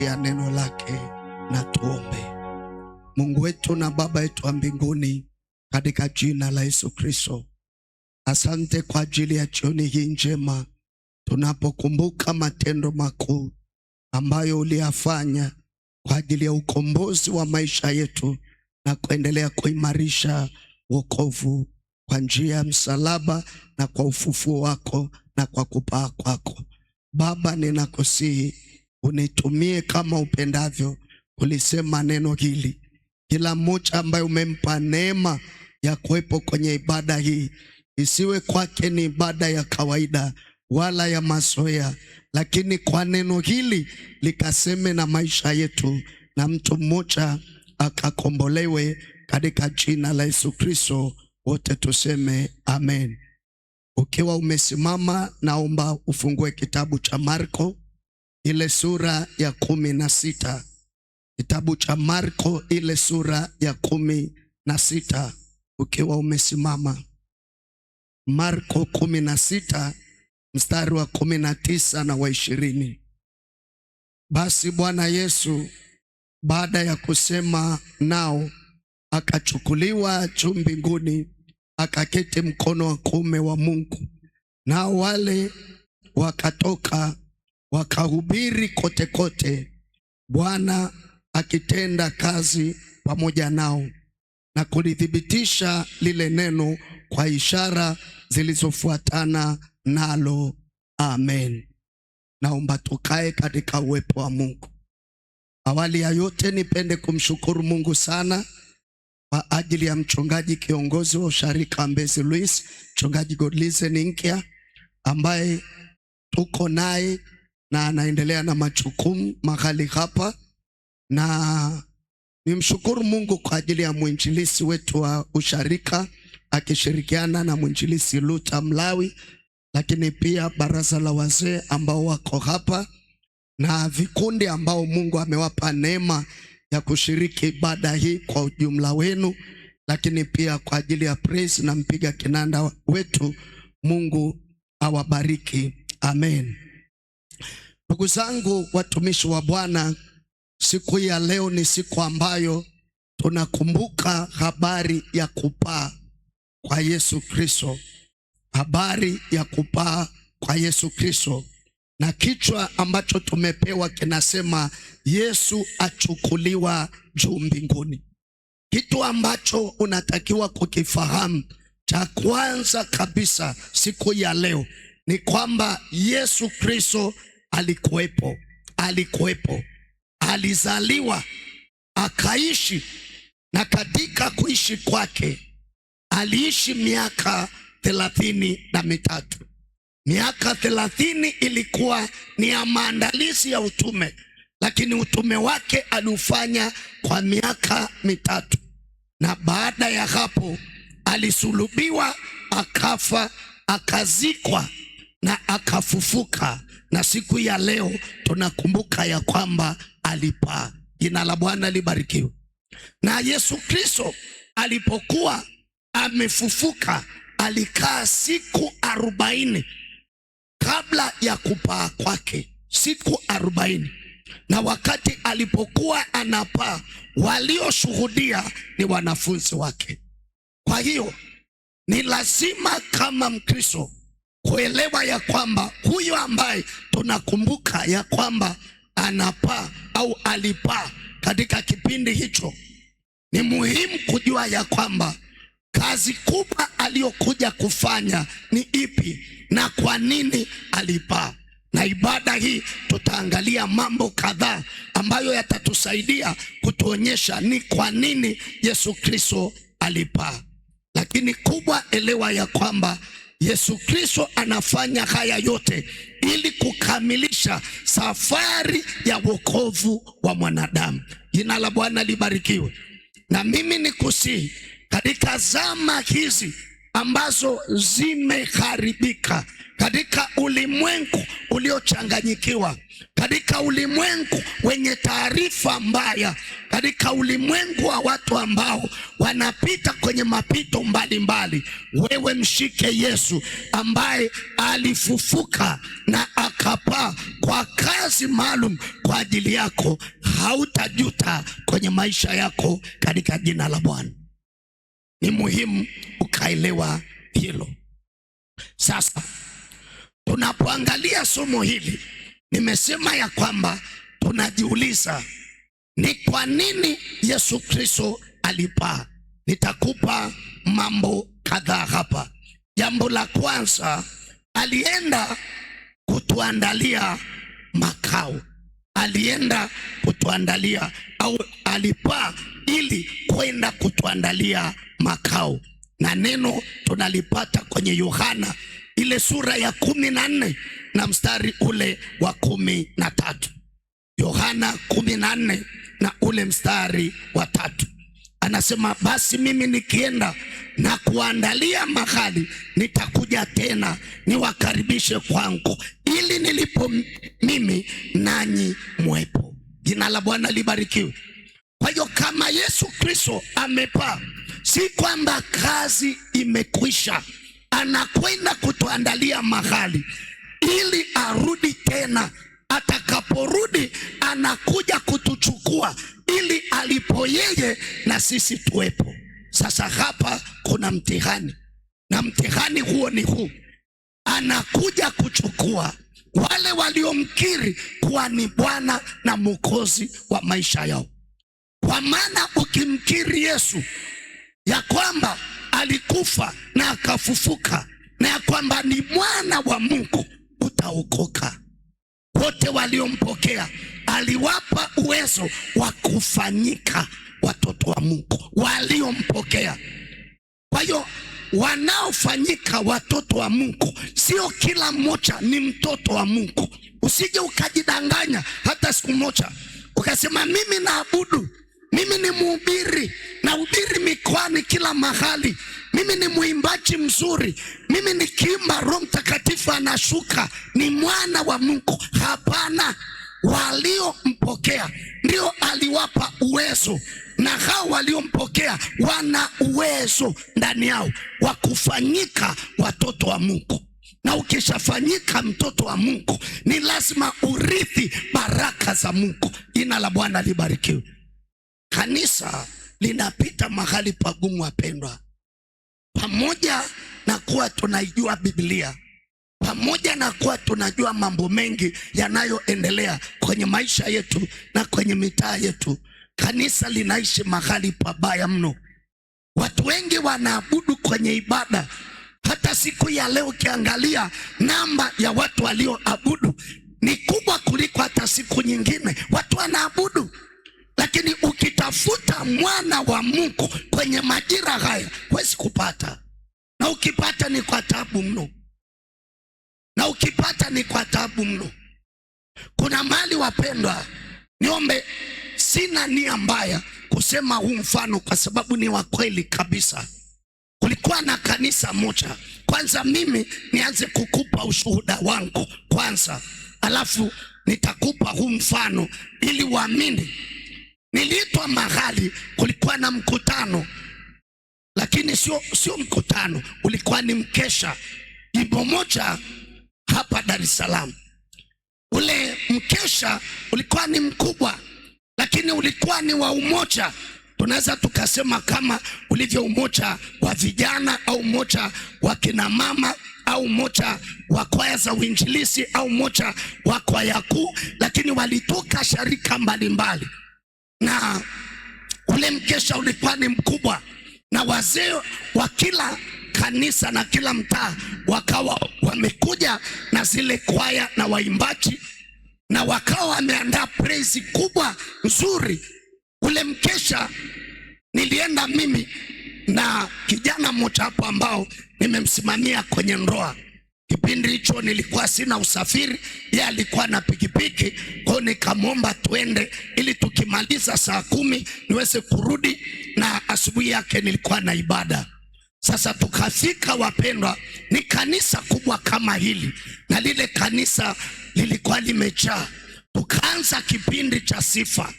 ya neno lake. Na tuombe. Mungu wetu na Baba yetu wa mbinguni, katika jina la Yesu Kristo, asante kwa ajili ya jioni hii njema, tunapokumbuka matendo makuu ambayo uliyafanya kwa ajili ya ukombozi wa maisha yetu na kuendelea kuimarisha wokovu kwa njia ya msalaba na kwa ufufuo wako na kwa kupaa kwako. Baba, ninakusihi unitumie kama upendavyo kulisema neno hili. Kila mmoja ambaye umempa neema ya kuwepo kwenye ibada hii, isiwe kwake ni ibada ya kawaida wala ya mazoea, lakini kwa neno hili likaseme na maisha yetu, na mtu mmoja akakombolewe katika jina la Yesu Kristo. Wote tuseme amen. Ukiwa umesimama, naomba ufungue kitabu cha Marko ile sura ya 16. Kitabu cha Marko ile sura ya 16. Ukiwa umesimama, Marko 16 mstari wa 19 na wa 20. Basi Bwana Yesu baada ya kusema nao akachukuliwa juu mbinguni, akaketi mkono wa kuume wa Mungu. Nao wale wakatoka wakahubiri kote kote, Bwana akitenda kazi pamoja nao na kulithibitisha lile neno kwa ishara zilizofuatana nalo. Amen. Naomba tukae katika uwepo wa Mungu. Awali ya yote nipende kumshukuru Mungu sana kwa ajili ya mchungaji kiongozi wa usharika Mbezi Luis, mchungaji Godlize Ninkia, ambaye tuko naye na anaendelea na majukumu mahali hapa. Na nimshukuru Mungu kwa ajili ya mwinjilisi wetu wa usharika akishirikiana na mwinjilisi Luta Mlawi, lakini pia baraza la wazee ambao wako hapa na vikundi ambao Mungu amewapa neema ya kushiriki ibada hii kwa ujumla wenu, lakini pia kwa ajili ya praise na mpiga kinanda wetu. Mungu awabariki. Amen. Ndugu zangu watumishi wa Bwana, siku ya leo ni siku ambayo tunakumbuka habari ya kupaa kwa Yesu Kristo. Habari ya kupaa kwa Yesu Kristo. Na kichwa ambacho tumepewa kinasema Yesu achukuliwa juu mbinguni. Kitu ambacho unatakiwa kukifahamu cha kwanza kabisa siku ya leo ni kwamba Yesu Kristo alikuwepo, alizaliwa, akaishi, na katika kuishi kwake aliishi miaka 33. Miaka 30 ilikuwa ni ya maandalizi ya utume, lakini utume wake aliufanya kwa miaka 3. Na baada ya hapo alisulubiwa, akafa, akazikwa na akafufuka. Na siku ya leo tunakumbuka ya kwamba alipaa. Jina la Bwana libarikiwe. Na Yesu Kristo alipokuwa amefufuka, alikaa siku 40 kabla ya kupaa kwake, siku 40. Na wakati alipokuwa anapaa, walioshuhudia ni wanafunzi wake. Kwa hiyo ni lazima kama Mkristo kuelewa ya kwamba huyo ambaye tunakumbuka ya kwamba anapaa au alipaa katika kipindi hicho, ni muhimu kujua ya kwamba kazi kubwa aliyokuja kufanya ni ipi na kwa nini alipaa. Na ibada hii tutaangalia mambo kadhaa ambayo yatatusaidia kutuonyesha ni kwa nini Yesu Kristo alipaa. Lakini kubwa, elewa ya kwamba Yesu Kristo anafanya haya yote ili kukamilisha safari ya wokovu wa mwanadamu. Jina la Bwana libarikiwe. Na mimi nikusihi, katika zama hizi ambazo zimeharibika, katika ulimwengu uliochanganyikiwa, katika ulimwengu wenye taarifa mbaya, katika ulimwengu wa watu ambao wanapita kwenye mapito mbalimbali, wewe mshike Yesu ambaye alifufuka na akapaa kwa kazi maalum kwa ajili yako. Hautajuta kwenye maisha yako katika jina la Bwana. Ni muhimu ukaelewa hilo. Sasa tunapoangalia somo hili, nimesema ya kwamba tunajiuliza ni kwa nini Yesu Kristo alipaa. Nitakupa mambo kadhaa hapa. Jambo la kwanza, alienda kutuandalia makao. Alienda kutuandalia, au alipaa ili kwenda kutuandalia makao. Na neno tunalipata kwenye Yohana ile sura ya 14 na mstari ule wa 13. Yohana 14 na ule mstari wa 3. Anasema, basi mimi nikienda na kuandalia mahali, nitakuja tena niwakaribishe kwangu, ili nilipo mimi nanyi mwepo. Jina la Bwana libarikiwe. Kwa hiyo kama Yesu Kristo amepaa, si kwamba kazi imekwisha. Anakwenda kutuandalia mahali ili arudi tena. Atakaporudi anakuja kutuchukua ili alipo yeye na sisi tuwepo. Sasa hapa kuna mtihani, na mtihani huo ni huu: anakuja kuchukua wale waliomkiri kuwa ni Bwana na Mwokozi wa maisha yao. Kwa maana ukimkiri Yesu ya kwamba alikufa na akafufuka na ya kwamba ni mwana wa Mungu, utaokoka. Wote waliompokea aliwapa uwezo wa kufanyika watoto wa Mungu, waliompokea. Kwa hiyo wanaofanyika watoto wa Mungu, sio kila mmoja ni mtoto wa Mungu. Usije ukajidanganya hata siku moja ukasema mimi naabudu, mimi ni mhubiri, nahubiri mikoani kila mahali, mimi ni mwimbaji mzuri, mimi nikiimba Roho Mtakatifu anashuka, ni mwana wa Mungu. Hapana. Waliompokea ndio aliwapa uwezo, na hao waliompokea wana uwezo ndani yao wa kufanyika watoto wa Mungu. Na ukishafanyika mtoto wa Mungu, ni lazima urithi baraka za Mungu. Jina la Bwana libarikiwe. Kanisa linapita mahali pagumu, wapendwa. Pamoja na kuwa tunaijua Biblia, pamoja na kuwa tunajua mambo mengi yanayoendelea kwenye maisha yetu na kwenye mitaa yetu, kanisa linaishi mahali pabaya mno. Watu wengi wanaabudu kwenye ibada. Hata siku ya leo ukiangalia namba ya watu walioabudu ni kubwa kuliko hata siku nyingine. Watu wanaabudu, lakini ukitafuta mwana wa Mungu kwenye majira haya huwezi kupata. Na ukipata ni kwa taabu mno. Na ukipata ni kwa taabu mno. Kuna mahali, wapendwa, niombe, sina nia mbaya kusema huu mfano kwa sababu ni wa kweli kabisa. Kulikuwa na kanisa moja. Kwanza mimi nianze kukupa ushuhuda wangu kwanza, alafu nitakupa huu mfano ili uamini. Niliitwa mahali, kulikuwa na mkutano, lakini sio mkutano, ulikuwa ni mkesha, jimbo moja hapa Dar es Salaam. Ule mkesha ulikuwa ni mkubwa, lakini ulikuwa ni wa umoja. Tunaweza tukasema kama ulivyo umoja wa vijana, au umoja wa kina mama, au umoja wa kwaya za uinjilisti, au umoja wa kwaya kuu, lakini walitoka sharika mbalimbali. Na ule mkesha ulikuwa ni mkubwa, na wazee wa kila kanisa na kila mtaa wakawa wamekuja na zile kwaya na waimbaji, na wakawa wameandaa praise kubwa nzuri. Ule mkesha nilienda mimi na kijana mmoja hapo ambao nimemsimamia kwenye ndoa. Kipindi hicho nilikuwa sina usafiri, yeye alikuwa na pikipiki. Kwa hiyo nikamwomba tuende ili tukimaliza saa 10 niweze kurudi, na asubuhi yake nilikuwa na ibada. Sasa tukafika, wapendwa, ni kanisa kubwa kama hili, na lile kanisa lilikuwa limejaa. tukaanza kipindi cha sifa.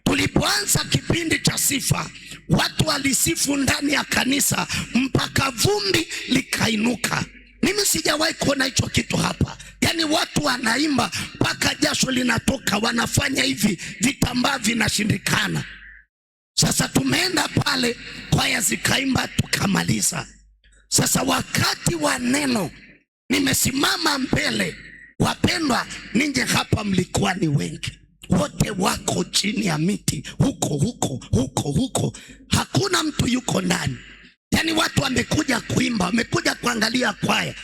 Tulipoanza kipindi cha sifa, watu walisifu ndani ya kanisa mpaka vumbi likainuka. Mimi sijawahi kuona hicho kitu hapa. Yaani watu wanaimba mpaka jasho linatoka, wanafanya hivi, vitambaa vinashindikana. Sasa tumeenda pale, kwaya zikaimba, tukamaliza. Sasa wakati wa neno nimesimama mbele. Wapendwa, ninje hapa mlikuwa ni wengi. Wote wako chini ya miti huko. Hakuna mtu yuko ndani. Yaani watu wamekuja kuimba, wamekuja kuangalia kwaya.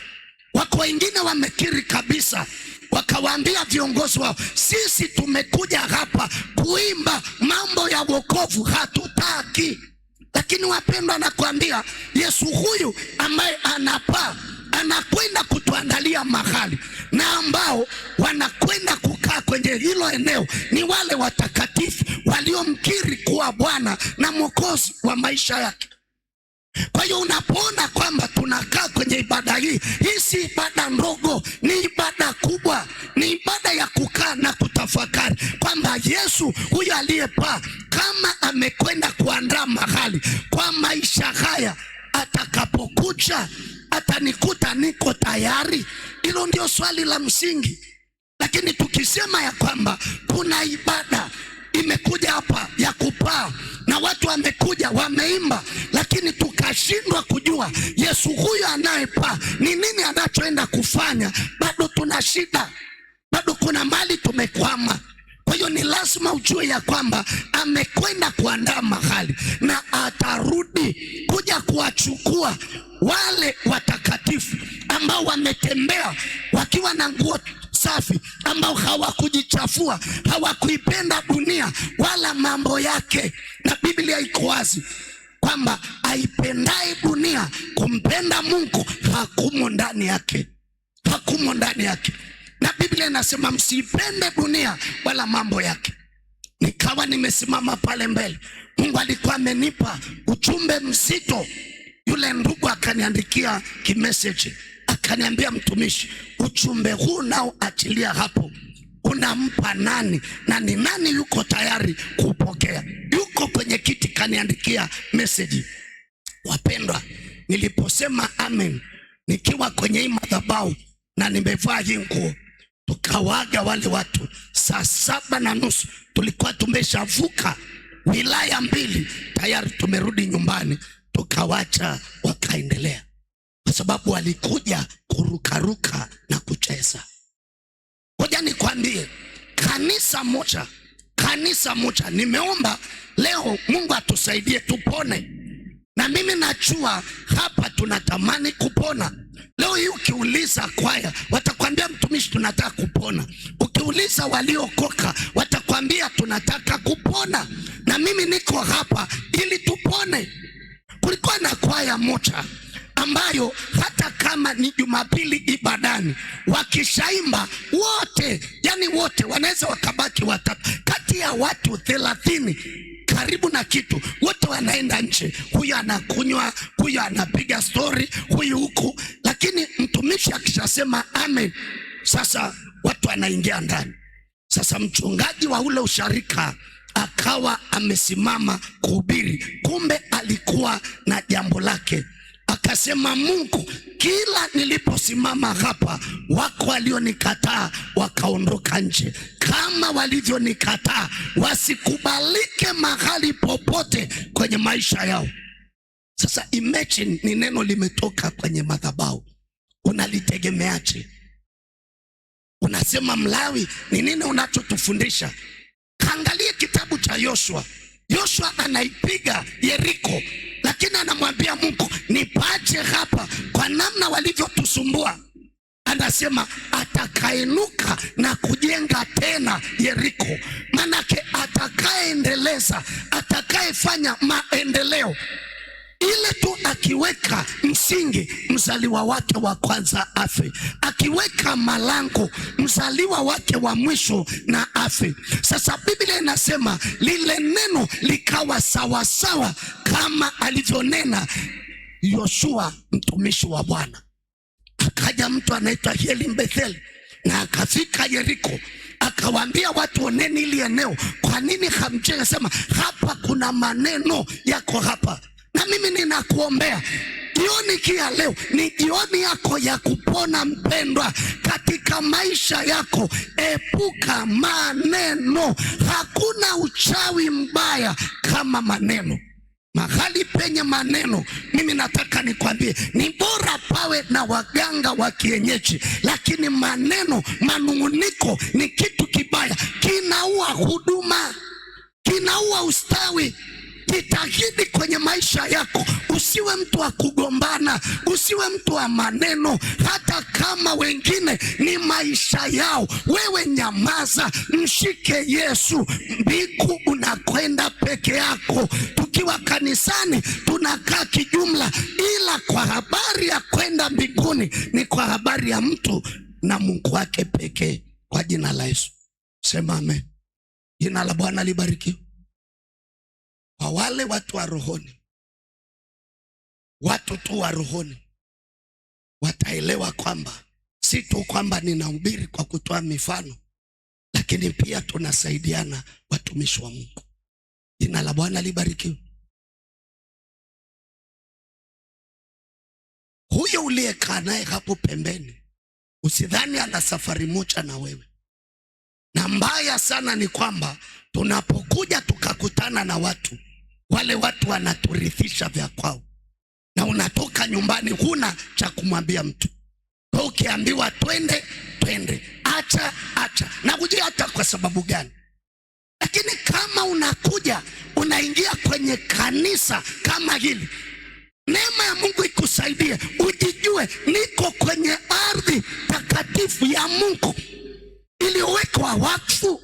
Wako wengine wamekiri kabisa, wakawaambia viongozi wao, sisi tumekuja hapa kuimba, mambo ya wokovu hatutaki. Lakini wapendwa, nakwambia Yesu huyu ambaye anapaa anakwenda kutuandalia mahali, na ambao wanakwenda kukaa kwenye hilo eneo ni wale watakatifu waliomkiri kuwa Bwana na Mwokozi wa maisha yake. Kwa hiyo unapoona kwamba tunakaa kwenye ibada hii si ibada ndogo, ni ibada kubwa, ni ibada ya kukaa na kutafakari kwamba Yesu huyu aliyepaa, kama amekwenda kuandaa mahali kwa maisha haya, atakapokuja atanikuta niko tayari. Hilo ndio swali la msingi. Lakini tukisema ya kwamba kuna ibada imekuja hapa ya kupaa na watu wamekuja wameimba, lakini tukashindwa kujua Yesu huyu anayepaa ni nini anachoenda kufanya, bado tuna shida, bado kuna mali tumekwama. Kwa hiyo ni lazima ujue ya kwamba amekwenda kuandaa mahali na atarudi kuja kuwachukua wale watakatifu ambao wametembea wakiwa na nguo safi, ambao hawakujichafua, hawakuipenda dunia wala mambo yake. Na Biblia iko wazi kwamba aipendaye dunia kumpenda Mungu hakumo ndani yake, hakumo ndani yake. Na Biblia inasema msipende dunia wala mambo yake. Nikawa nimesimama pale mbele, Mungu alikuwa amenipa ujumbe mzito. Yule ndugu akaniandikia kimessage, akaniambia, mtumishi, ujumbe huu nao achilia hapo, unampa nani na ni nani yuko tayari kupokea? Yuko kwenye kiti kaniandikia message. Wapendwa, niliposema amen nikiwa kwenye hii madhabahu na nimevaa hii nguo, tukawaga wale watu. Saa 7:30 tulikuwa tumeshavuka wilaya 2, tayari tumerudi nyumbani. Tukawacha wakaendelea, kwa sababu walikuja kurukaruka na kucheza. Ngoja nikwambie, kanisa moja nimeomba leo Mungu atusaidie tupone. Na mimi najua hapa tunatamani kupona. Leo hii ukiuliza kwaya watakwambia, mtumishi, tunataka kupona. Ukiuliza waliokoka watakwambia tunataka kupona. Na mimi niko hapa ili tupone. Kulikuwa na kwaya moja ambayo hata kama ni Jumapili ibadani, wakishaimba wote, yani wote wanaweza wakabaki watatu kati ya watu 30 karibu na kitu, wote wanaenda nje. Huyu anakunywa, huyu anapiga story, huyu huku. Lakini mtumishi akishasema amen, sasa watu wanaingia ndani. Sasa mchungaji wa ule usharika akawa amesimama kuhubiri, kumbe alikuwa na jambo lake. Akasema, Mungu, kila niliposimama hapa wako walionikataa wakaondoka nje. Kama walivyonikataa wasikubalike mahali popote kwenye maisha yao. Sasa imagine, ni neno limetoka kwenye madhabahu, unalitegemeaje? Unasema, Mlawi, ni nini unachotufundisha? Kaangalie kitabu cha Yoshua. Yoshua anaipiga Yeriko, lakini anamwambia Mungu, nipache hapa kwa namna walivyotusumbua. Anasema atakainuka na kujenga tena Yeriko. Manake atakayeendeleza, atakayefanya maendeleo. Ile tu akiweka msingi, mzaliwa wake wa kwanza afe. Akiweka malango, mzaliwa wake wa mwisho na afe. Sasa Biblia inasema lile neno likawa sawa sawa kama alivyonena Yoshua mtumishi wa Bwana. Akaja mtu anaitwa Heli Mbetheli na akafika Yeriko. akawaambia watu, oneni ili eneo. Kwa nini hamjui? Akasema hapa kuna maneno yako hapa. Na mimi ninakuombea jioni kia leo ni jioni yako ya kupona mpendwa, katika maisha yako. Epuka maneno. Hakuna uchawi mbaya kama maneno. Mahali penye maneno, mimi nataka nikwambie, ni bora pawe na waganga wa kienyeji, lakini maneno, manunguniko ni kitu kibaya. Kinaua huduma, kinaua ustawi. Jitahidi kwenye maisha yako, usiwe mtu wa kugombana, usiwe mtu wa maneno. Hata kama wengine ni maisha yao, wewe nyamaza, mshike Yesu. Mbingu unakwenda peke yako. Tukiwa kanisani tunakaa kijumla, ila kwa habari ya kwenda mbinguni ni kwa habari ya mtu na Mungu wake pekee. Kwa jina la Yesu sema amen. Jina la Bwana libarikiwe. Kwa wale watu wa rohoni, watu tu wa rohoni wataelewa kwamba si tu kwamba ninahubiri kwa kutoa mifano, lakini pia tunasaidiana watumishi wa Mungu. Jina la Bwana libarikiwe. Huyo uliyekaa naye hapo pembeni, usidhani ana safari moja na wewe. Na mbaya sana ni kwamba tunapokuja tukakutana na watu, wale watu wanaturithisha vya kwao, na unatoka nyumbani huna cha kumwambia mtu. Kwa ukiambiwa twende, twende, acha. Na kujua hata kwa sababu gani. Lakini kama unakuja unaingia kwenye kanisa kama hili, neema ya Mungu ikusaidie ujijue, niko kwenye ardhi takatifu ya Mungu iliyowekwa wakfu,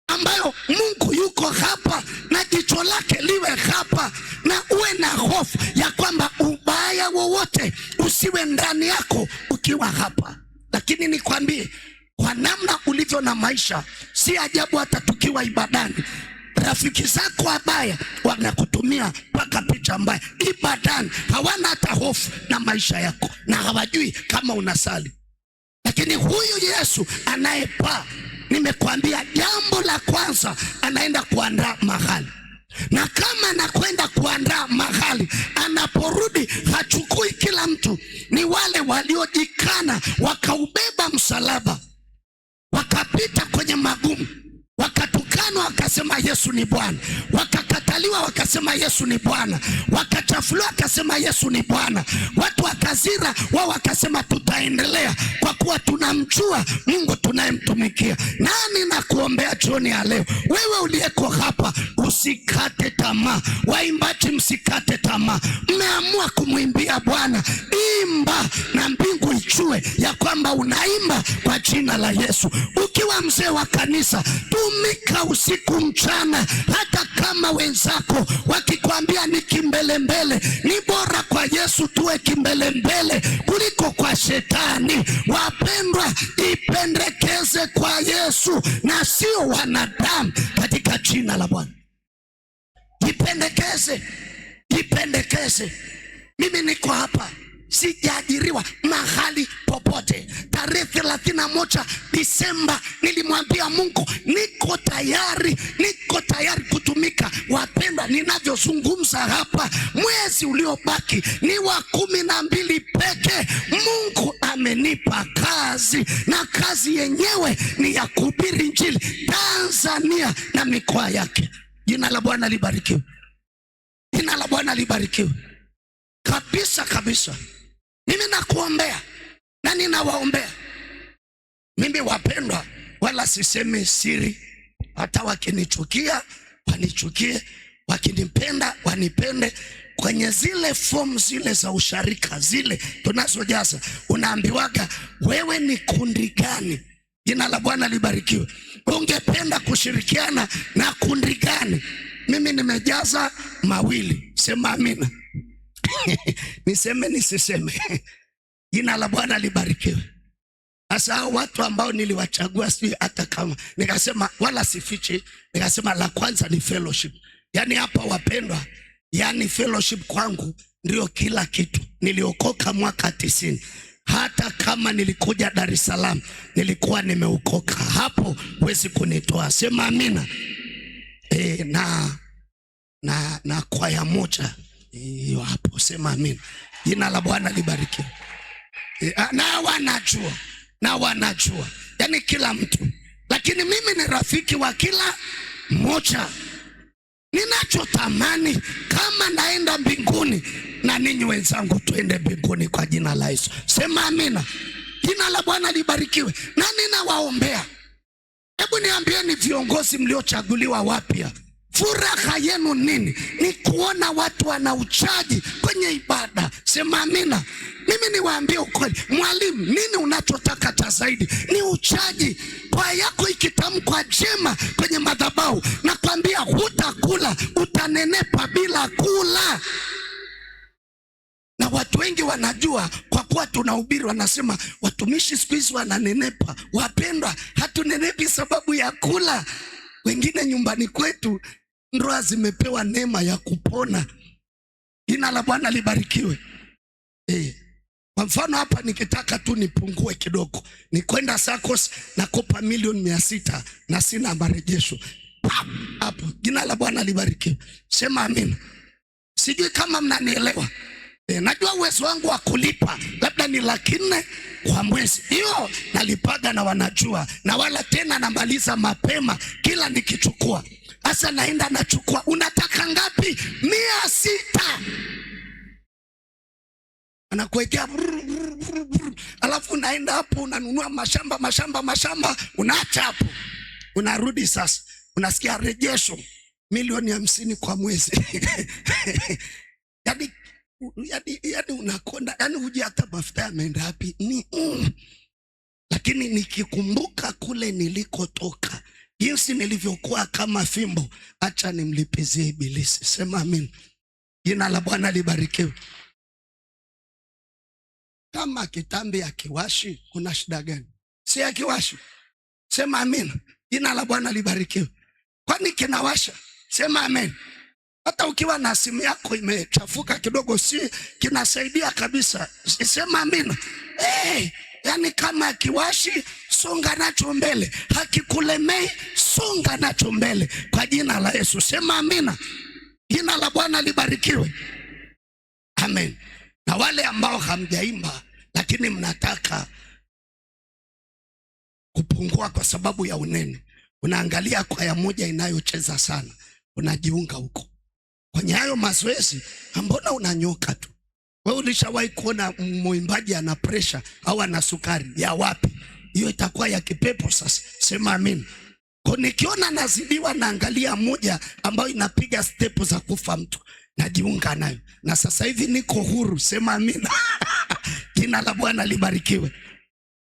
ambayo Mungu yuko hapa na jicho lake liwe hapa, na uwe na hofu ya kwamba ubaya wowote usiwe ndani yako ukiwa hapa. Lakini nikwambie, kwa namna ulivyo na maisha, si ajabu hata tukiwa ibadani rafiki zako wabaya wanakutumia mpaka picha mbaya ibadani. Hawana hata hofu na maisha yako na hawajui kama unasali. Lakini huyu Yesu anayepaa, nimekwambia jambo la kwanza, anaenda kuandaa mahali. Na kama anakwenda kuandaa mahali, anaporudi hachukui kila mtu. Ni wale waliojikana wakaubeba msalaba, wakapita kwenye magumu, wakatukanwa wakasema Yesu ni Bwana, wakakataliwa wakasema Yesu ni Bwana, wakachafuliwa wakasema Yesu ni Bwana, watu wakazira wao wakasema tutaendelea kwa kuwa tunamjua Mungu tunayemtumikia. Nani na kuombea jioni ya leo, wewe uliyeko hapa, usikate tamaa. Waimbaji msikate tamaa, mmeamua kumwimbia Bwana, imba na mbingu ichue ya kwamba unaimba kwa jina la Yesu. Ukiwa mzee wa kanisa, tumika usiku mchana. Hata kama wenzako wakikwambia ni kimbelembele, ni bora kwa Yesu tuwe kimbelembele kuliko kwa shetani. Wapendwa, ipendekeze kwa Yesu na sio wanadamu katika jina la Bwana. Ipendekeze. Mimi niko hapa, sijaajiriwa mahali popote. Tarehe 31 Disemba nilimwambia Mungu niko tayari kutumika. Wapendwa, ninavyozungumza hapa, mwezi uliobaki ni wa 12 pekee. Mungu amenipa kazi, na kazi yenyewe ni ya kuhubiri Injili Tanzania na mikoa yake. Jina la Bwana libarikiwe. Jina la Bwana libarikiwe. Kabisa. Mimi nakuombea na ninawaombea. Mimi wapendwa, wala sisemi siri. Hata wakinichukia wanichukie, wakinipenda wanipende. Kwenye zile fomu zile za usharika zile tunazojaza, unaambiwaga wewe ni kundi gani. Jina la Bwana libarikiwe. Ungependa kushirikiana na kundi gani? Mimi nimejaza mawili. Sema amina. Niseme nisiseme? Jina la Bwana libarikiwe. Sasa watu ambao niliwachagua, si hata kama nikasema, wala sifichi, nikasema la kwanza ni fellowship. Yani hapa wapendwa, yani fellowship kwangu ndio kila kitu. Niliokoka mwaka 90. hata kama nilikuja Dar es Salaam nilikuwa nimeokoka, hapo huwezi kunitoa. Sema amina. Na kwaya moja hiyo hapo, sema amina. Jina la Bwana libarikiwe. Na wanajua yani kila mtu, lakini mimi ni rafiki wa kila mmoja. Ninachotamani kama naenda mbinguni, na ninyi wenzangu tuende mbinguni kwa jina la Yesu. Sema amina. Jina la Bwana libarikiwe. Na ninawaombea, hebu niambieni viongozi mliochaguliwa wapya, furaha yenu nini? Ni kuona watu wanauchaji kwenye ibada. Sema amina. Mimi niwaambie ukweli, mwalimu, nini unachotaka cha zaidi? Ni uchaji. Kwa yako ikitamkwa jema kwenye madhabahu, nakwambia hutakula, utanenepa bila kula. Na watu wengi wanajua, kwa kuwa tunahubiri, wanasema watumishi siku hizi wananenepa. Wapendwa, hatunenepi sababu ya kula. Wengine nyumbani kwetu ndoa zimepewa neema ya kupona. Jina la Bwana libarikiwe. Kwa mfano hapa nikitaka tu nipungue kidogo, ni kwenda SACCOS na kopa milioni 600 na sina marejesho hapo. Jina la Bwana libarikiwe. Sema amina. Sijui kama mnanielewa. Najua uwezo wangu wa kulipa labda ni 400,000 kwa mwezi, hiyo nalipaga na wanajua, na wala tena namaliza mapema kila nikichukua. Asa naenda nachukua, unataka ngapi? 600. Anakuwekea alafu naenda hapo unanunua mashamba, unaacha hapo, unarudi sasa unasikia rejesho milioni 50 kwa mwezi. Yani unakonda, yani huji hata mafuta yameenda wapi Lakini nikikumbuka kule nilikotoka, jinsi nilivyokuwa kama fimbo, acha nimlipizie ibilisi. Sema amin. Jina la Bwana libarikiwe. Kama kitambi ya kiwashi, kuna shida gani? Si ya kiwashi. Sema amin. Jina la Bwana libarikiwe. Kwani kinawasha? Sema amen. Hata ukiwa na simu yako imechafuka kidogo, si kinasaidia kabisa. Sema amin. Yani kama kiwashi, songa nacho mbele. Hakikulemei, songa nacho mbele kwa jina la Yesu. Sema amina. Jina la Bwana libarikiwe. Amen. Na wale ambao hamjaimba lakini mnataka kupungua kwa sababu ya unene, unaangalia kwaya moja inayocheza sana, unajiunga huko kwenye hayo mazoezi. Mbona unanyoka tu? Wewe ulishawahi kuona mwimbaji ana pressure au ana sukari? Ya wapi? Hiyo itakuwa ya kipepo sasa. Sema amin. Kwa nikiona nazidiwa, naangalia moja ambayo inapiga step za kufa mtu, najiunga nayo, na sasa hivi niko huru. Sema amina. Jina la Bwana libarikiwe.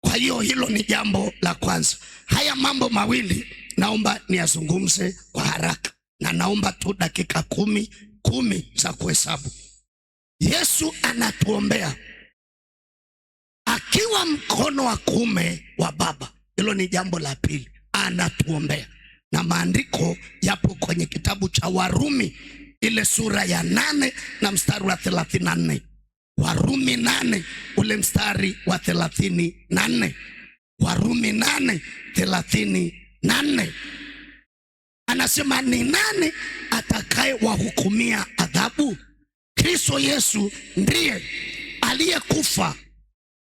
Kwa hiyo hilo ni jambo la kwanza. Haya mambo mawili naomba niyazungumze kwa haraka, na naomba tu dakika 10 za kuhesabu. Yesu anatuombea akiwa mkono wa kuume wa Baba. Hilo ni jambo la pili, anatuombea. Na maandiko yapo kwenye kitabu cha Warumi ile sura ya 8 na mstari wa 34. Warumi 8 ule mstari wa 34. Warumi 8:34. Anasema, ni nani atakaye wahukumia adhabu? Kristo Yesu ndiye aliyekufa,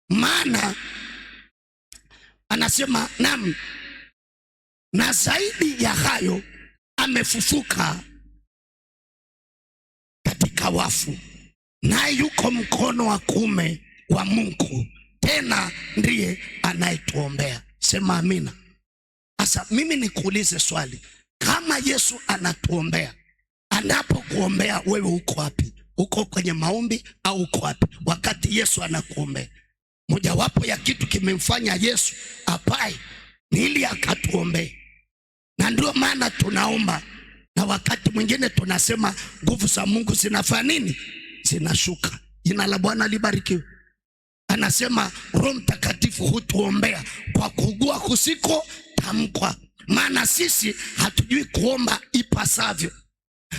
maana anasema na zaidi ya hayo amefufuka katika wafu, naye yuko mkono wa kuume wa Mungu, tena ndiye anayetuombea. Sema amina. Sasa mimi nikuulize swali, kama Yesu anatuombea, anapokuombea wewe uko wapi? Uko kwenye maombi au uko wapi wakati Yesu anakuombea? Mojawapo ya kitu kimemfanya Yesu apai ni ili akatuombee. Na ndio maana tunaomba, na wakati mwingine tunasema nguvu za Mungu zinafanya nini? Zinashuka. Jina la Bwana libarikiwe. Anasema Roho Mtakatifu hutuombea kwa kuugua kusiko tamkwa, maana sisi hatujui kuomba ipasavyo.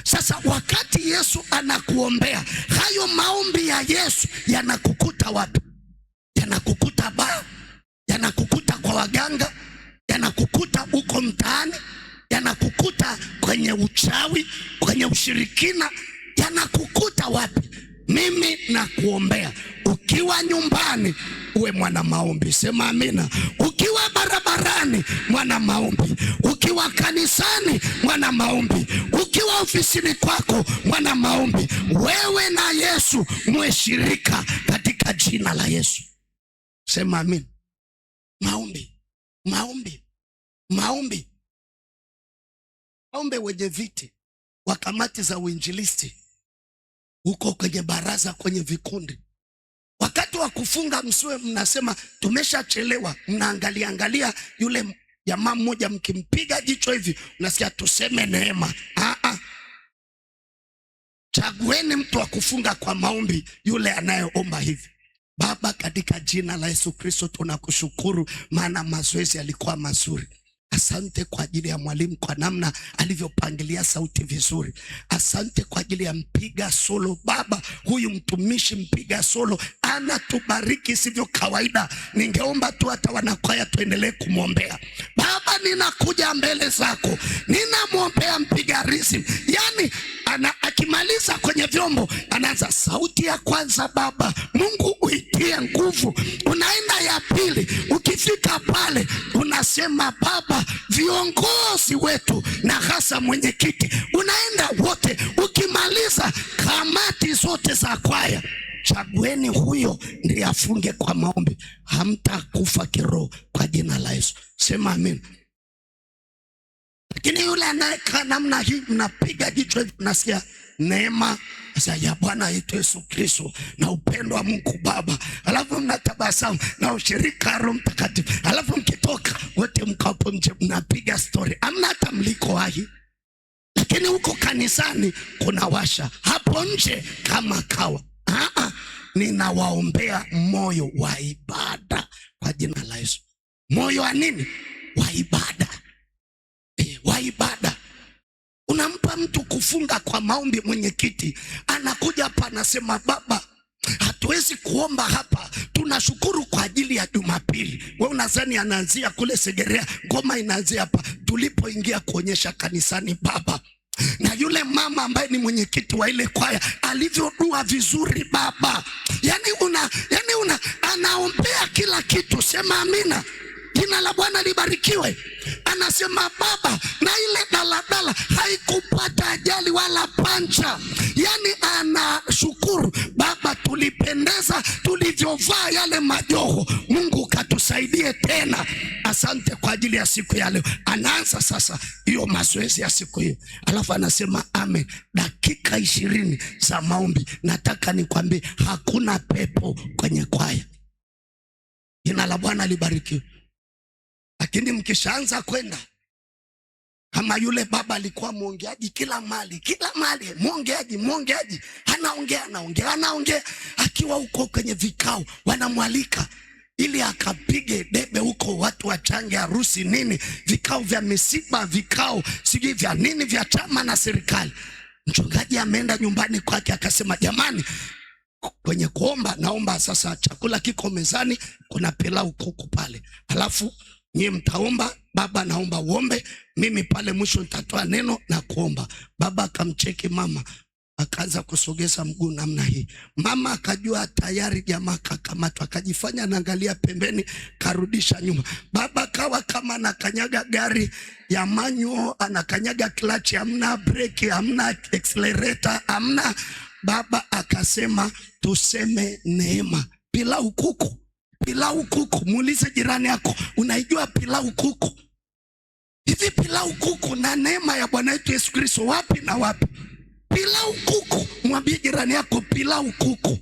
Sasa wakati Yesu anakuombea, hayo maombi ya Yesu yanakukuta wapi? yanakukuta baa, yanakukuta kwa waganga, yanakukuta uko mtaani, yanakukuta kwenye uchawi, kwenye ushirikina, yanakukuta wapi? Mimi nakuombea ukiwa nyumbani uwe mwana maombi. Sema amina. Ukiwa barabarani mwana maombi, ukiwa kanisani mwana maombi, ukiwa ofisini kwako mwana maombi. Wewe na Yesu muwe shirika katika jina la Yesu. Sema amina. Maombi, maombi, maombi. Maombi wenye viti wa kamati za uinjilisti, uko kwenye baraza, kwenye vikundi, wakati wa kufunga msiwe mnasema tumeshachelewa, mnaangalia yule jamaa mmoja, mkimpiga jicho hivi unasikia tuseme neema. Chagueni mtu wa kufunga kwa maombi, yule anayeomba hivi. Baba, katika jina la Yesu Kristo tunakushukuru, maana mazoezi yalikuwa mazuri. Asante kwa ajili ya mwalimu, kwa namna alivyopangilia sauti vizuri. Asante kwa ajili ya mpiga solo. Baba, huyu mtumishi mpiga solo anatubariki sivyo kawaida. Ningeomba tu hata wanakwaya tuendelee kumwombea. Baba, ninakuja mbele zako, ninamwombea mpiga rhythm. Yani akimaliza kwenye vyombo anaanza sauti ya kwanza. Baba Mungu uitie nguvu. Unaenda ya pili, ukifika pale unasema Baba viongozi wetu na hasa mwenyekiti, unaenda wote. Ukimaliza kamati zote za kwaya, chagueni huyo ndiye afunge kwa maombi. Hamtakufa kiroho kwa jina la Yesu. Sema amen. Lakini yule anayekaa namna hii, mnapiga jicho hivi, nasikia neema ya Bwana yetu Yesu Kristo na upendo wa Mungu Baba, alafu mnatabasamu na ushirika Roho Mtakatifu, alafu mkitoka wote mkapo nje mnapiga story. Amna hata mliko hai. Lakini huko kanisani kuna washa, hapo nje kama kawa. Ninawaombea moyo wa ibada kwa jina la Yesu. Moyo wa nini? Wa ibada. Wa ibada. Unampa mtu kufunga kwa maombi, mwenyekiti anakuja hapa anasema Baba hatuwezi kuomba hapa, tunashukuru kwa ajili ya Jumapili. Wewe unadhani anaanzia kule Segerea, ngoma inaanzia hapa tulipoingia kuonyesha kanisani Baba. Na yule mama ambaye ni mwenyekiti wa ile kwaya alivyodua vizuri Baba. Yani anaombea kila kitu. Sema amina. Jina la Bwana libarikiwe. Anasema Baba, na ile daladala haikupata ajali wala pancha. Yani anashukuru Baba, tulipendeza tulivyovaa yale majoho. Mungu katusaidie tena. Asante kwa ajili ya siku ya leo. Anaanza sasa hiyo mazoezi ya siku hiyo. Alafu anasema amen. Dakika 20 za maombi. Nataka nikwambie hakuna pepo kwenye kwaya. Jina la Bwana libarikiwe. Lakini mkishaanza kwenda kama yule baba alikuwa mwongeaji kila mali, mwongeaji, anaongea. Akiwa huko kwenye vikao wanamwalika ili akapige debe huko, watu wachange harusi nini, vikao vya misiba, vikao sijui vya nini vya chama na serikali. Mchungaji ameenda nyumbani kwake akasema jamani, kwenye kuomba naomba sasa chakula kiko mezani, kuna pilau kuku pale. Alafu nyie mtaomba, baba naomba uombe, mimi pale mwisho nitatoa neno na kuomba. Baba akamcheki mama, akaanza kusogeza mguu namna hii. Mama akajua tayari jamaa kakamatwa, akajifanya anaangalia pembeni, karudisha nyuma. Baba kawa kama anakanyaga gari ya manual, anakanyaga clutch, hamna brake, hamna accelerator, hamna. Baba akasema tuseme neema. Pilau kuku. Muulize jirani yako, unaijua pilau kuku? Hivi pilau kuku na neema ya Bwana wetu Yesu Kristo wapi na wapi? Pilau kuku. Mwambie jirani yako pilau kuku.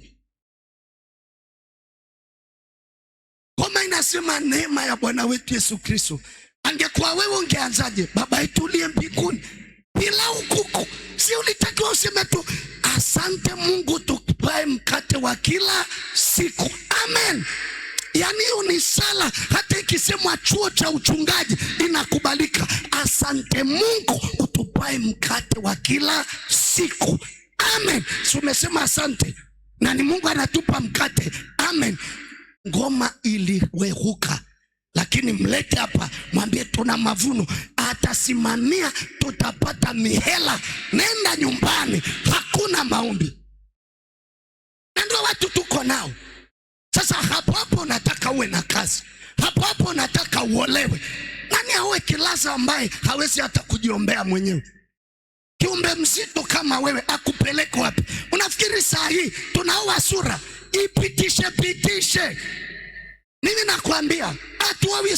Kama inasema neema ya Bwana wetu Yesu Kristo, angekuwa wewe ungeanzaje? Baba yetu uliye mbinguni. Pilau kuku. Si ulitakiwa useme tu asante Mungu tupae mkate wa kila siku. Amen. Yani hiyo ni sala, hata ikisemwa chuo cha uchungaji inakubalika. Asante Mungu utupae mkate wa kila siku. Amen. Si umesema asante? Na ni Mungu anatupa mkate. Amen. ngoma iliwehuka, lakini mlete hapa mwambie tuna mavuno, atasimamia, tutapata mihela, nenda nyumbani, hakuna maombi. Na ndio watu tuko nao. Sasa hapo nataka uwe na kazi, hapo nataka uolewe. Nani awe kilasa ambaye hawezi hata kujiombea mwenyewe? Kiumbe mzito kama wewe akupeleke wapi? Unafikiri saa hii tunaoa sura? Ipitishe. Mimi nakwambia hatuoi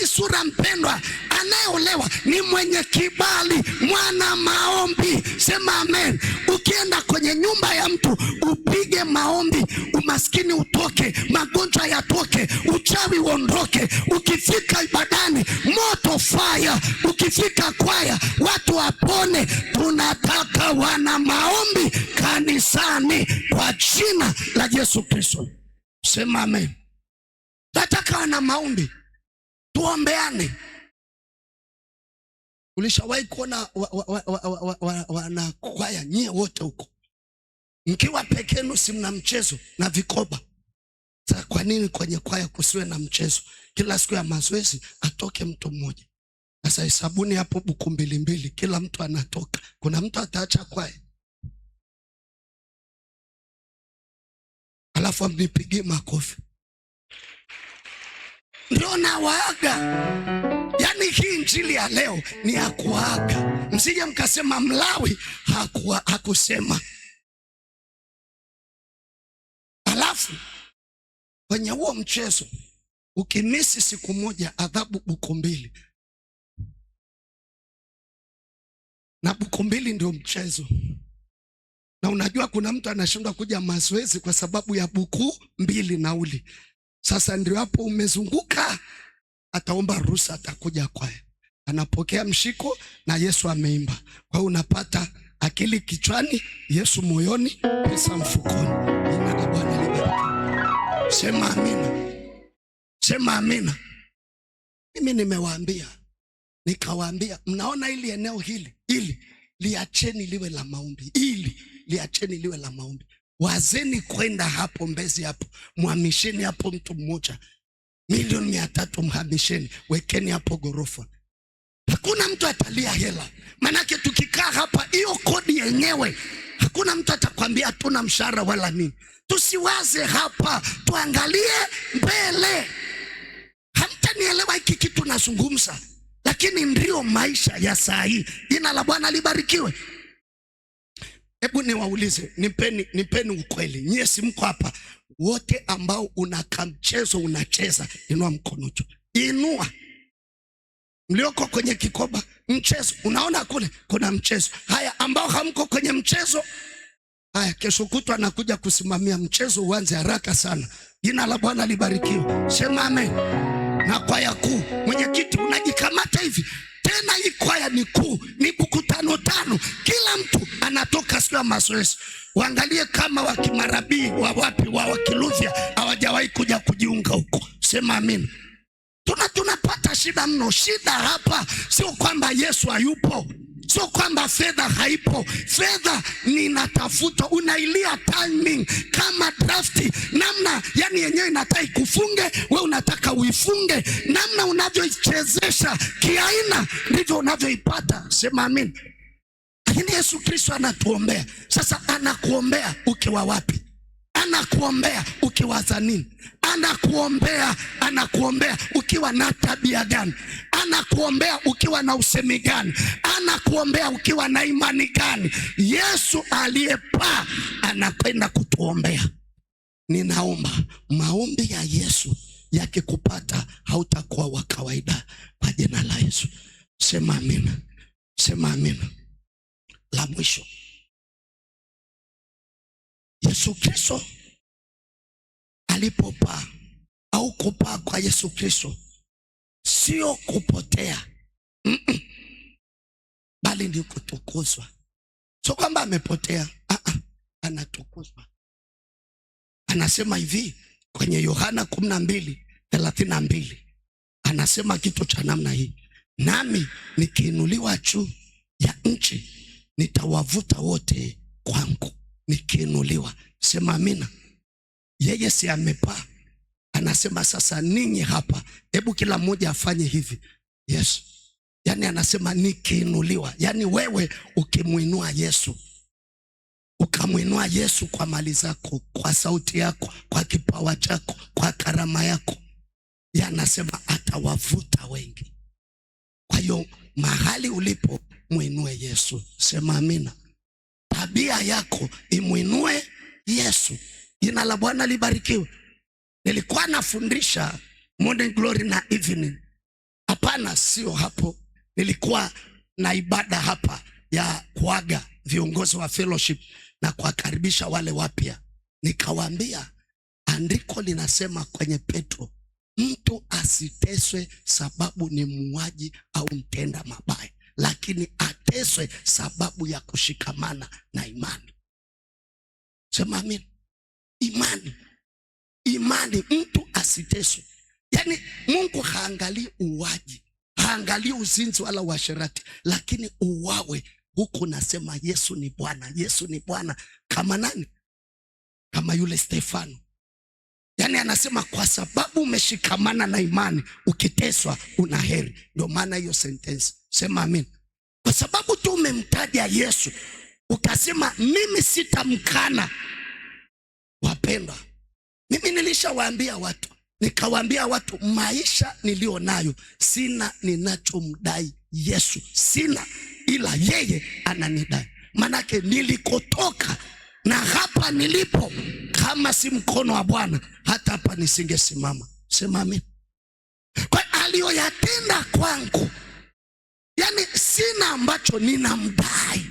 sura mpendwa. Anayeolewa ni mwenye kibali, mwana maombi. Sema amen. Ukienda kwenye nyumba ya mtu upige maombi, umaskini utoke, magonjwa yatoke, uchawi uondoke. Ukifika ibadani moto fire, ukifika kwaya watu wapone. Tunataka wana maombi kanisani kwa jina la Yesu Kristo. Sema amen. Nataka wana maombi, tuombeane. Ulishawahi kuona wana kwaya nyie wote huko mkiwa pekenu, si mna mchezo na vikoba? Sasa kwa nini kwenye kwaya kusiwe na mchezo? Kila siku ya mazoezi atoke mtu mmoja. Sasa hesabuni hapo buku 2, kila mtu anatoka. Kuna mtu ataacha kwaya? Alafu mnipigie makofi. Ndio nawaaga. Yaani hii injili ya leo ni ya kuaga. Msije mkasema Mlawi hakusema. Alafu kwenye huo mchezo ukimisi siku moja, adhabu buku 2. Na buku 2 ndio mchezo. Na unajua kuna mtu anashindwa kuja mazoezi kwa sababu ya buku 2 nauli. Sasa ndio hapo umezunguka, ataomba ruhusa, atakuja kwaya, anapokea mshiko na Yesu ameimba. Kwa hiyo unapata akili kichwani, Yesu moyoni, pesa mfukoni. Jina la Bwana libarikiwe. Sema amina. Sema amina. Mimi nimewaambia, nikawaambia, mnaona ili eneo hili liacheni liwe la maombi, liacheni liwe la maombi. Wazeni kwenda hapo Mbezi hapo, muhamisheni hapo mtu mmoja, 1,300,000 mhamisheni, wekeni hapo gorofa. Hakuna mtu atalia hela. Manake tukikaa hapa, hiyo kodi yenyewe, hakuna mtu atakwambia hatuna mshahara wala nini. Tusiwaze hapa, tuangalie mbele. Hamtanielewa hiki kitu nazungumza, lakini ndio maisha ya saa hii. Jina la Bwana libarikiwe. Hebu niwaulize, nipeni ukweli. Nyie si mko hapa wote ambao unaka mchezo unacheza? Inua mkono juu. Inua. Mlioko kwenye kikoba mchezo, unaona kule kuna mchezo. Haya, ambao hamko kwenye mchezo, haya, kesho kutwa anakuja kusimamia mchezo, uanze haraka sana. Jina la Bwana libarikiwe. Sema amen. Na kwaya kuu, mwenyekiti unajikamata hivi. Tena hii kwaya ni kuu, ni buku 5. Kila mtu anatoka siku ya mazoezi. Waangalie kama wakimarabii wa wapi wa wakiluvya hawajawahi kuja kujiunga huko. Sema amina. Tunapata shida mno. Shida hapa sio kwamba Yesu hayupo, sio kwamba fedha haipo. Fedha ninatafuta, unailia timing kama drafti. Namna yani yenyewe inataka ikufunge, wewe unataka uifunge. Namna unavyoichezesha kiaina ndivyo unavyoipata. Sema amen. Lakini Yesu Kristo anatuombea. Sasa anakuombea ukiwa wapi? Anakuombea ukiwaza nini? Anakuombea ukiwa na tabia gani? Anakuombea ukiwa na usemi gani? Anakuombea ukiwa na imani gani? Yesu aliyepaa anapenda kutuombea. Ninaomba maombi ya Yesu yakikupata hautakuwa wa kawaida kwa jina la Yesu. Sema amina. Sema amina. La mwisho, Yesu Kristo alipopaa au kupaa kwa Yesu Kristo sio kupotea, bali ni kutukuzwa. Sio kwamba amepotea, anatukuzwa. Anasema hivi kwenye Yohana 12:32, anasema kitu cha namna hii: nami nikiinuliwa juu ya nchi nitawavuta wote kwangu. Nikiinuliwa. Sema amina. Yeye si amepaa. Anasema sasa ninyi hapa, hebu kila mmoja afanye hivi. Yes. Yani anasema nikiinuliwa. Yani wewe ukimuinua Yesu, ukamuinua Yesu kwa mali zako, kwa sauti yako, kwa kipawa chako, kwa karama yako, yanasema atawavuta wengi. Kwa hiyo mahali ulipo muinue Yesu. Sema amina. Tabia yako imuinue Yesu. Jina la Bwana libarikiwe. Nilikuwa nafundisha morning glory na evening. Hapana, sio hapo. Nilikuwa na ibada hapa ya kuaga viongozi wa fellowship na kuwakaribisha wale wapya. Nikawaambia andiko linasema kwenye Petro, mtu asiteswe sababu ni muuaji au mtenda mabaya, lakini ateswe sababu ya kushikamana na imani. Sema amen. Imani, mtu asiteswe. Yani Mungu haangalii uuaji, haangalii uzinzi wala uasherati, lakini uwawe huku nasema Yesu ni Bwana, Yesu ni Bwana. Kama nani? Kama yule Stefano. Yani anasema kwa sababu umeshikamana na imani, ukiteswa una heri. Ndio maana hiyo sentence. Sema amen. Kwa sababu tu umemtaja Yesu, ukasema mimi sitamkana. Wapendwa, mimi nilishawaambia watu, nikawaambia watu maisha nilio nayo sina ninachomdai Yesu, sina, ila yeye ananidai. Manake nilikotoka na hapa nilipo, kama si mkono wa Bwana hata hapa nisingesimama. Sema amen. Kwa aliyoyatenda kwangu, yani sina ambacho ninamdai,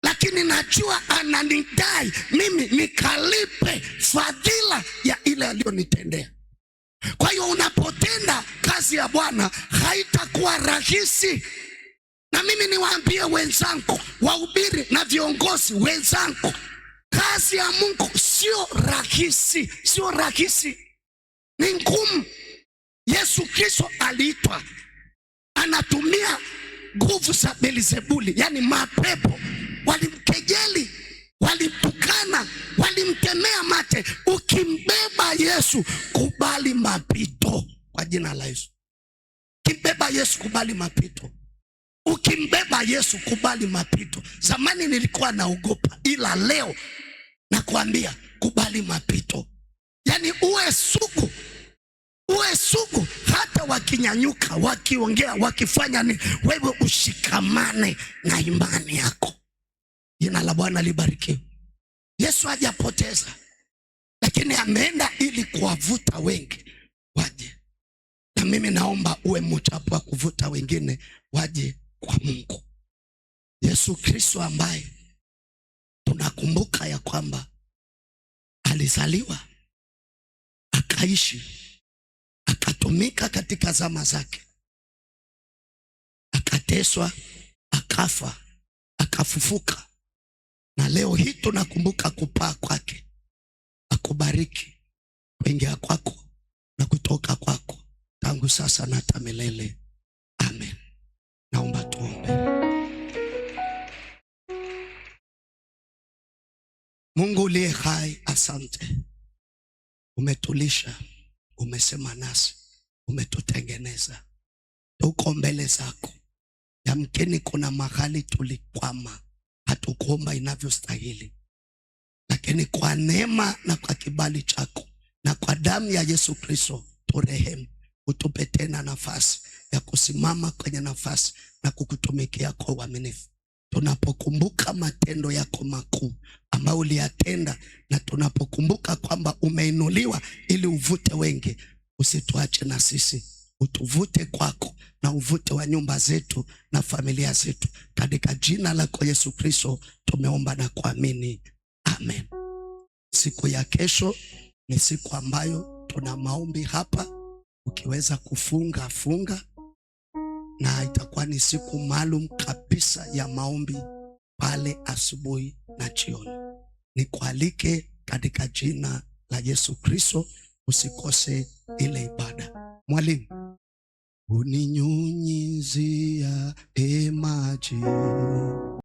lakini najua ananidai mimi nikalipe fadhila ya ile aliyonitendea. Kwa hiyo unapotenda kazi ya Bwana haitakuwa rahisi. Na mimi niwaambie wenzangu, wahubiri na viongozi wenzangu, kazi ya Mungu sio rahisi, sio rahisi, ni ngumu. Yesu Kristo aliitwa, anatumia nguvu za Beelzebuli, yani mapepo. Walimkejeli, walimtukana, walimtemea mate. Ukimbeba Yesu, kubali mapito kwa jina la Yesu. Ukimbeba Yesu, kubali mapito. Ukimbeba Yesu, kubali mapito. Zamani nilikuwa naogopa, ila leo nakwambia kubali mapito. Yani uwe sugu, uwe sugu. Hata wakinyanyuka, wakiongea, wakifanya ni wewe ushikamane na imani yako. Jina la Bwana libarikiwe. Yesu hajapoteza, lakini ameenda ili kuwavuta wengi waje. Na mimi naomba uwe mmojawapo wa kuvuta wengine waje kwa Mungu. Yesu Kristo ambaye tunakumbuka ya kwamba alizaliwa, akaishi, akatumika katika zama zake, akateswa, akafa, akafufuka. Na leo hii tunakumbuka kupaa kwake. Akubariki kuingia kwako na kutoka kwako tangu sasa na hata milele. Amen. Naomba tuombe. Mungu uliye hai, asante. Umetulisha, umesema nasi, umetutengeneza. Tuko mbele zako. Yamkini kuna mahali tulikwama, hatukuomba inavyostahili, lakini kwa neema na kwa kibali chako na kwa damu ya Yesu Kristo turehemu, utupe tena nafasi ya kusimama kwenye nafasi na kukutumikia kwa uaminifu. Tunapokumbuka matendo yako makuu ambayo uliyatenda, na tunapokumbuka kwamba umeinuliwa ili uvute wengi, usituache na sisi, utuvute kwako na uvute wa nyumba zetu na familia zetu. Katika jina lako Yesu Kristo tumeomba na kuamini. Amen. Siku ya kesho ni siku ambayo tuna maombi hapa. Ukiweza kufunga, funga, na itakuwa ni siku maalum kabisa ya maombi pale asubuhi na jioni. Nikualike katika jina la Yesu Kristo, usikose ile ibada. Mwalimu, uninyunyizia maji.